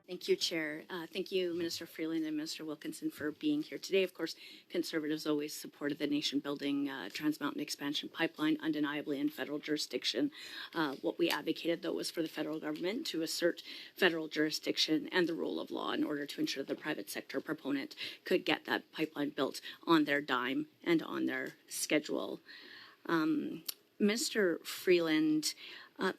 Thank you, Chair. Thank you, Minister Freeland and Minister Wilkinson, for being here today. Of course, Conservatives always supported the nation-building Trans Mountain Expansion Pipeline, undeniably in federal jurisdiction. What we advocated, though, was for the federal government to assert federal jurisdiction and the rule of law in order to ensure the private sector proponent could get that pipeline built on their dime and on their schedule. Mr. Freeland,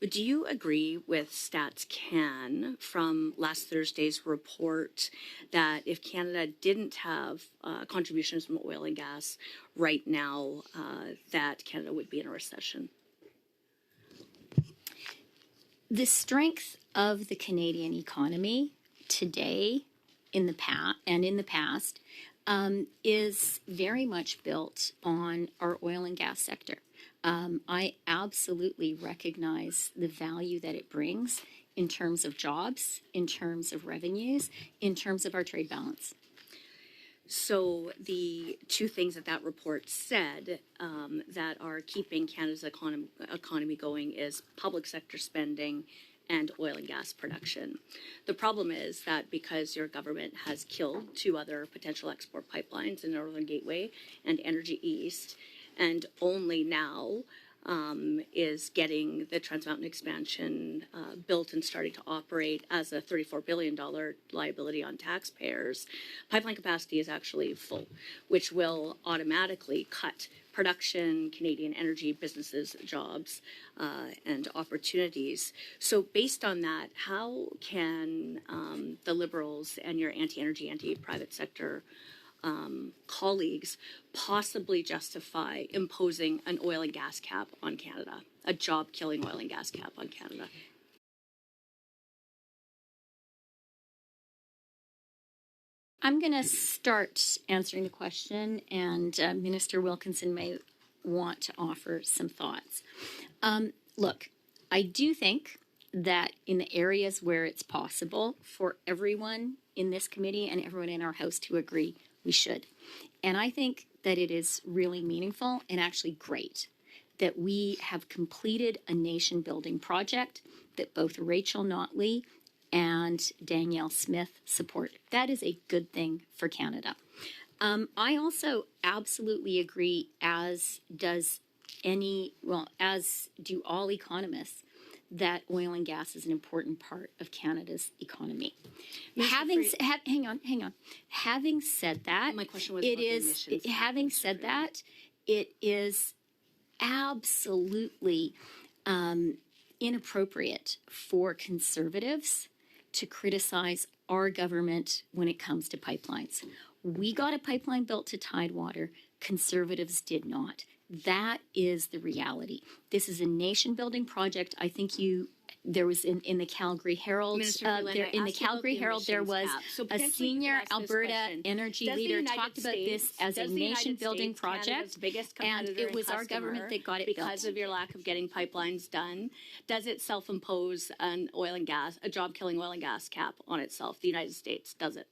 do you agree with Stats Can from last Thursday's report that if Canada didn't have contributions from oil and gas right now, that Canada would be in a recession? The strength of the Canadian economy today, in the past, is very much built on our oil and gas sector. I absolutely recognize the value that it brings in terms of jobs, in terms of revenues, in terms of our trade balance. So the two things that report said that are keeping Canada's economy going is public sector spending and oil and gas production. The problem is that because your government has killed two other potential export pipelines in Northern Gateway and Energy East, and only now is getting the Trans Mountain Expansion built and starting to operate as a $34 billion liability on taxpayers, pipeline capacity is actually full, which will automatically cut production, Canadian energy businesses, jobs, and opportunities. So based on that, how can the Liberals and your anti-energy, anti-private sector colleagues possibly justify imposing an oil and gas cap on Canada, a job-killing oil and gas cap on Canada? I'm going to start answering the question, and Minister Wilkinson may want to offer some thoughts. Look, I do think that in the areas where it's possible for everyone in this committee and everyone in our House to agree, we should. And I think that it is really meaningful and actually great that we have completed a nation-building project that both Rachel Notley and Danielle Smith support. That is a good thing for Canada. I also absolutely agree, as do all economists, that oil and gas is an important part of Canada's economy. Having said that, my question was it is absolutely inappropriate for Conservatives to criticize our government when it comes to pipelines. We got a pipeline built to Tidewater. Conservatives did not. That is the reality. This is a nation-building project. I think there was in the Calgary Herald. There was a senior Alberta energy leader talked about this as a nation-building project, and it was our government that got it because of your lack of getting pipelines done. Does it self-impose a job-killing oil and gas cap on itself? The United States does it?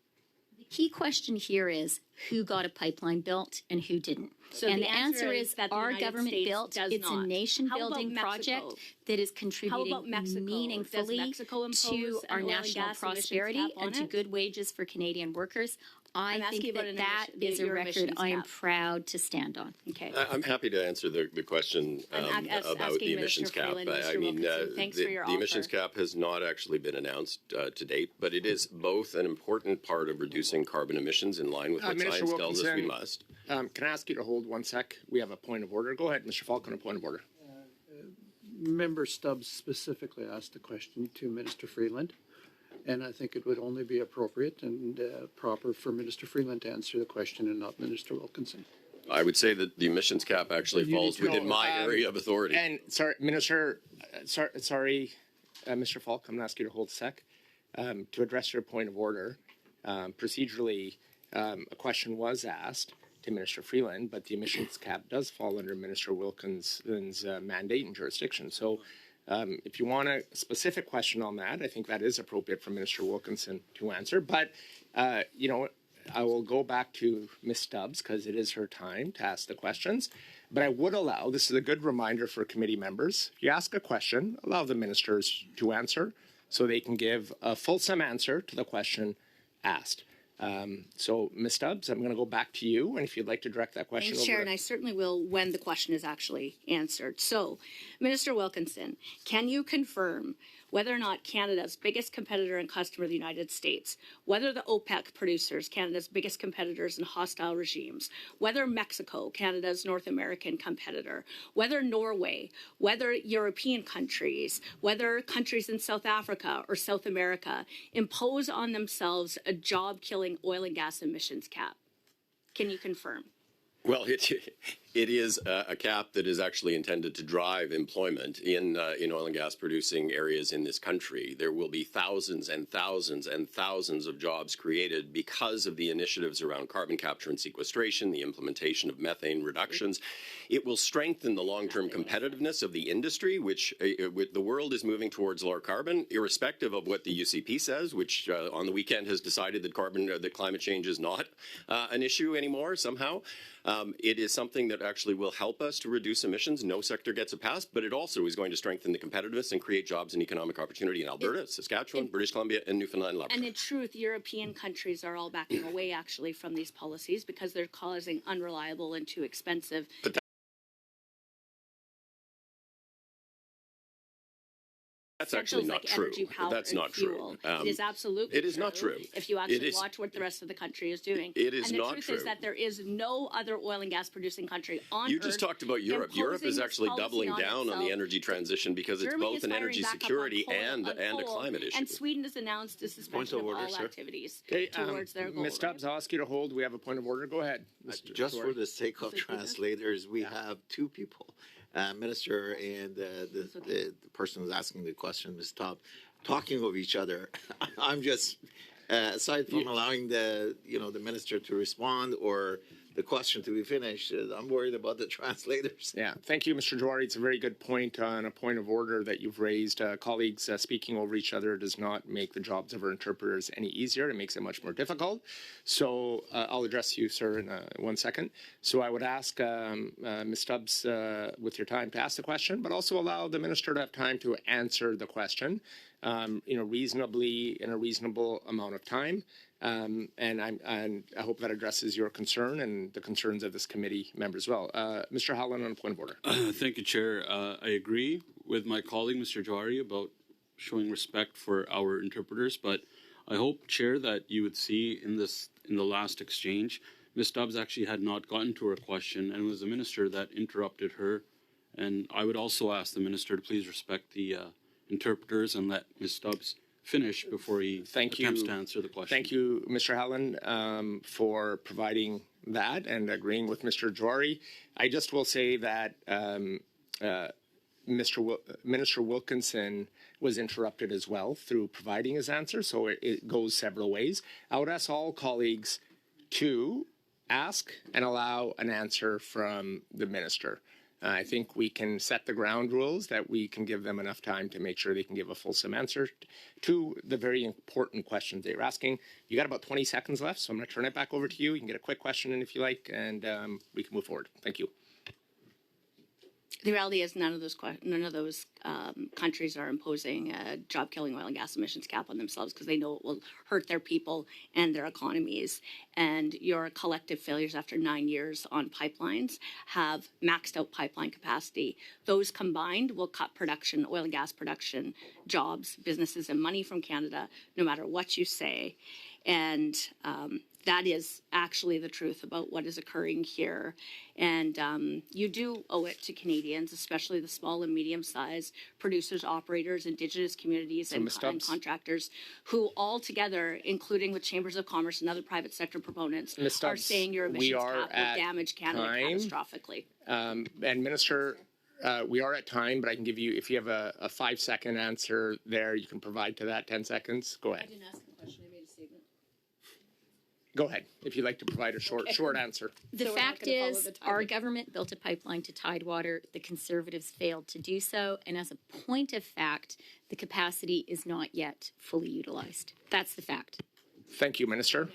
The key question here is who got a pipeline built and who didn't. So and the answer is that our government built. It's a nation-building project that is contributing meaningfully to our national prosperity and to good wages for Canadian workers. I think that is a record I am proud to stand on. Okay. I'm happy to answer the question about the emissions cap. The emissions cap has not actually been announced to date, but it is both an important part of reducing carbon emissions in line with what science tells us we must. Can I ask you to hold 1 sec? We have a point of order. Go ahead, Mr. Falk, on a point of order. Member Stubbs specifically asked the question to Minister Freeland, and I think it would only be appropriate and proper for Minister Freeland to answer the question and not Minister Wilkinson. I would say that the emissions cap actually falls within my area of authority. And sorry, Minister, Mr. Falk, I'm going to ask you to hold a sec. To address your point of order, procedurally, a question was asked to Minister Freeland, but the emissions cap does fall under Minister Wilkinson's mandate and jurisdiction. So if you want a specific question on that, I think that is appropriate for Minister Wilkinson to answer. But, I will go back to Ms. Stubbs because it is her time to ask the questions. But I would this is a good reminder for committee members, if you ask a question, allow the ministers to answer. so they can give a fulsome answer to the question asked. So, Ms. Stubbs, I'm going to go back to you, and if you'd like to direct that question Thanks, Chair, and I certainly will when the question is actually answered. So, Minister Wilkinson, can you confirm whether or not Canada's biggest competitor and customer, the United States, whether the OPEC producers, Canada's biggest competitors in hostile regimes, whether Mexico, Canada's North American competitor, whether Norway, whether European countries, whether countries in South Africa or South America impose on themselves a job-killing oil and gas emissions cap? Can you confirm? Well, it is a cap that is actually intended to drive employment in oil and gas producing areas in this country. There will be thousands and thousands and thousands of jobs created because of the initiatives around carbon capture and sequestration, the implementation of methane reductions. It will strengthen the long-term competitiveness of the industry, which the world is moving towards lower carbon, irrespective of what the UCP says, which on the weekend has decided that that climate change is not an issue anymore somehow. It is something that actually will help us to reduce emissions. No sector gets a pass, but it also is going to strengthen the competitiveness and create jobs and economic opportunity in Alberta, Saskatchewan, British Columbia, and Newfoundland and Labrador. And in truth, European countries are all backing away actually from these policies because they're causing unreliable and too expensive. That's actually not true. That's not true. It is absolutely It is not true. If you actually watch what the rest of the country is doing. It is not true. And the truth is that there is no other oil and gas producing country on Earth. You just talked about Europe. Europe is actually doubling down on the energy transition because it's both an energy security and a climate issue. And Sweden has announced a suspension of all activities towards their goal. Ms. Stubbs, I'll ask you to hold. We have a point of order. Go ahead. Just for the sake of translators, we have two people. Minister and the person who's asking the question, Ms. Topp, talking of each other. I'm just, aside from allowing the minister to respond or the question to be finished, I'm worried about the translators. Yeah, thank you, Mr. Jawari. It's a very good point on a point of order that you've raised. Colleagues speaking over each other does not make the jobs of our interpreters any easier. It makes it much more difficult. So I'll address you, sir, in 1 second. So I would ask Ms. Stubbs, with your time, to ask the question, but also allow the minister to have time to answer the question, reasonably in a reasonable amount of time. And I hope that addresses your concern and the concerns of this committee member as well. Mr. Howland, on a point of order. Thank you, Chair. I agree with my colleague, Mr. Jawari, about showing respect for our interpreters, but I hope, Chair, that you would see in the last exchange, Ms. Stubbs actually had not gotten to her question, and it was the minister that interrupted her. And I would also ask the minister to please respect the interpreters and let Ms. Stubbs finish before he attempts to answer the question. Thank you, Mr. Howland, for providing that and agreeing with Mr. Jawari. I just will say that Minister Wilkinson was interrupted as well through providing his answer, so it goes several ways. I would ask all colleagues to ask and allow an answer from the minister. I think we can set the ground rules that we can give them enough time to make sure they can give a fulsome answer to the very important questions they're asking. You got about 20 seconds left, so I'm going to turn it back over to you. You can get a quick question in if you like, and we can move forward. Thank you. The reality is none of those countries are imposing a job-killing oil and gas emissions cap on themselves because they know it will hurt their people and their economies. And your collective failures after 9 years on pipelines have maxed out pipeline capacity. Those combined will cut production, oil and gas production, jobs, businesses, and money from Canada, no matter what you say. And that is actually the truth about what is occurring here. And you do owe it to Canadians, especially the small and medium-sized producers, operators, Indigenous communities, and contractors, who all together, including with chambers of commerce and other private sector proponents, are saying your emissions cap will damage Canada catastrophically. And Minister, we are at time, but I can give you, if you have a 5-second answer there, you can provide to that 10 seconds. Go ahead. I didn't ask a question. I made a statement. Go ahead, if you'd like to provide a short answer. The fact is, our government built a pipeline to Tidewater. The Conservatives failed to do so. And as a point of fact, the capacity is not yet fully utilized. That's the fact. Thank you, Minister.